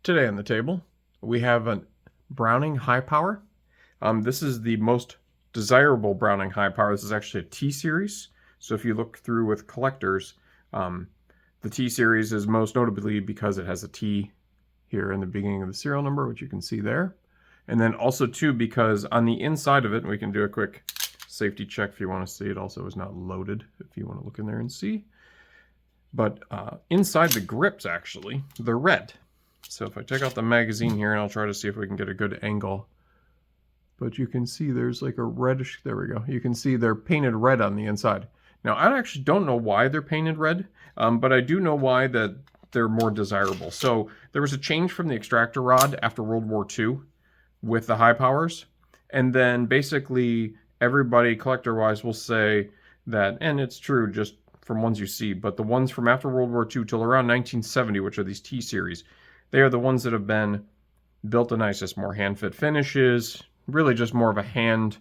Today on the table, we have a Browning HiPower. This is the most desirable Browning HiPower. This is actually a T-Series. So if you look through with collectors, the T-Series is most notably because it has a T here in the beginning of the serial number, which you can see there. And then also too, because on the inside of it, and we can do a quick safety check if you want to see, it also is not loaded if you want to look in there and see. But inside the grips, actually, they're red. So if I take out the magazine here, and I'll try to see if we can get a good angle. But you can see there's like a reddish, there we go. You can see they're painted red on the inside. Now, I actually don't know why they're painted red, but I do know why that they're more desirable. So there was a change from the extractor rod after World War II with the HiPowers. And then basically everybody collector-wise will say that, and it's true just from ones you see, but the ones from after World War II till around 1970, which are these T-Series, they are the ones that have been built the nicest, more hand-fit finishes, really just more of a hand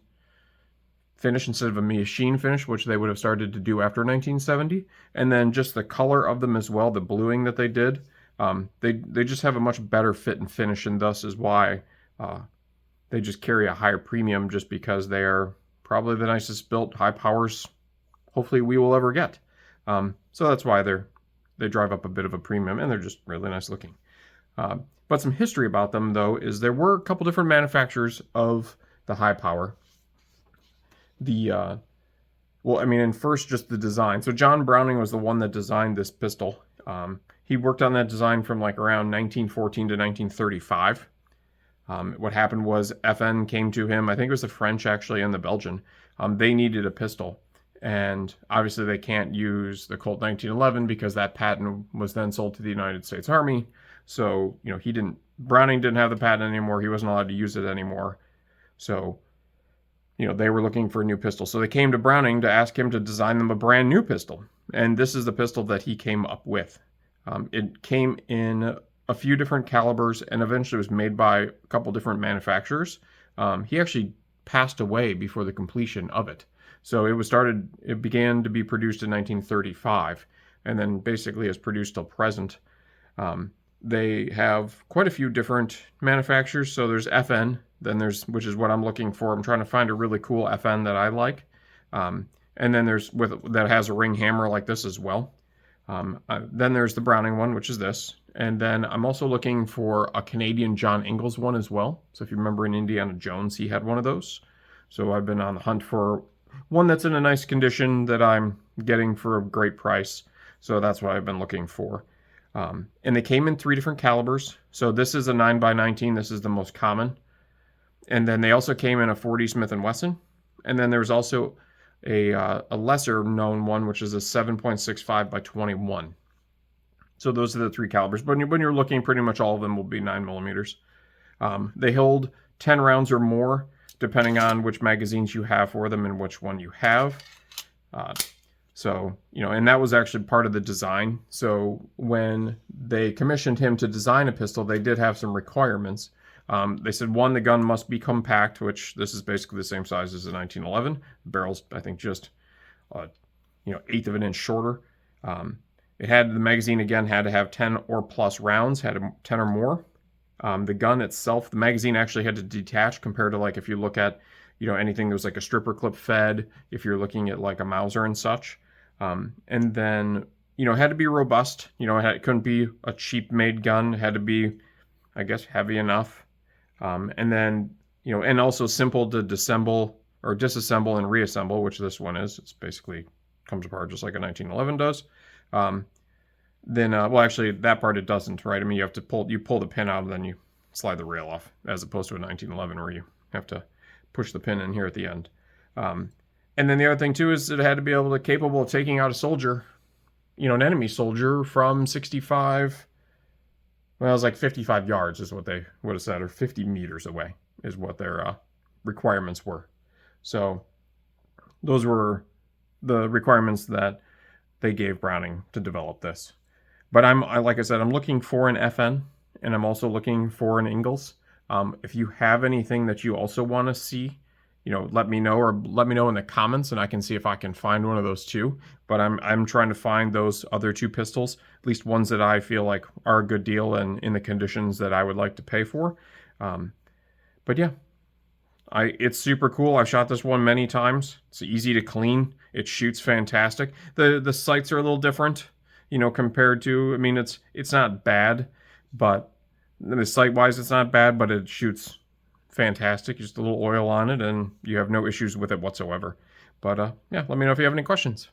finish instead of a machine finish, which they would have started to do after 1970. And then just the color of them as well, the bluing that they did, they just have a much better fit and finish, and thus is why they just carry a higher premium, just because they are probably the nicest built HiPowers hopefully we will ever get. So that's why they drive up a bit of a premium, and they're just really nice looking. But some history about them, though, is there were a couple different manufacturers of the HiPower. And first just the design. So John Browning was the one that designed this pistol. He worked on that design from like around 1914 to 1935. What happened was FN came to him, I think it was the French actually and the Belgian. They needed a pistol. And obviously they can't use the Colt 1911 because that patent was then sold to the United States Army. So, Browning didn't have the patent anymore. He wasn't allowed to use it anymore. So, they were looking for a new pistol. So they came to Browning to ask him to design them a brand new pistol. And this is the pistol that he came up with. It came in a few different calibers and eventually was made by a couple different manufacturers. He actually passed away before the completion of it. So it began to be produced in 1935 and then basically is produced till present. They have quite a few different manufacturers. So there's FN, which is what I'm looking for. I'm trying to find a really cool FN that I like. And then that has a ring hammer like this as well. Then there's the Browning one, which is this. And then I'm also looking for a Canadian John Ingalls one as well. So if you remember in Indiana Jones, he had one of those. So I've been on the hunt for one that's in a nice condition that I'm getting for a great price. So that's what I've been looking for. And they came in 3 different calibers. So this is a 9x19. This is the most common. And then they also came in a 40 Smith & Wesson. And then there's also a lesser known one, which is a 7.65 by 21. So those are the 3 calibers. But when you're looking, pretty much all of them will be 9mm. They hold 10 rounds or more, depending on which magazines you have for them and which one you have. And that was actually part of the design. So when they commissioned him to design a pistol, they did have some requirements. They said, 1, the gun must be compact, which this is basically the same size as the 1911. The barrel's, I think, just, 1/8 of an inch shorter. The magazine, again, had to have 10 or plus rounds, had 10 or more. The gun itself, the magazine actually had to detach compared to like if you look at, anything that was like a stripper clip fed, if you're looking at like a Mauser and such. And then, it had to be robust. It couldn't be a cheap made gun. It had to be, I guess, heavy enough. And then, and also simple to disassemble and reassemble, which this one is. It's basically comes apart just like a 1911 does. Actually, that part it doesn't, right? I mean, you pull the pin out and then you slide the rail off, as opposed to a 1911 where you have to push the pin in here at the end. And then the other thing too is it had to be capable of taking out a soldier, an enemy soldier from 65. Well, it was like 55 yards is what they would have said, or 50 meters away is what their requirements were. So those were the requirements that they gave Browning to develop this. But like I said, I'm looking for an FN, and I'm also looking for an Ingalls. If you have anything that you also want to see let me know, or let me know in the comments, and I can see if I can find one of those too. But I'm trying to find those other two pistols, at least ones that I feel like are a good deal and in the conditions that I would like to pay for. But yeah, it's super cool. I've shot this one many times. It's easy to clean. It shoots fantastic. The sights are a little different, compared to. I mean, it's not bad, but the sight wise, it's not bad, but it shoots fantastic. Just a little oil on it, and you have no issues with it whatsoever. But yeah, let me know if you have any questions.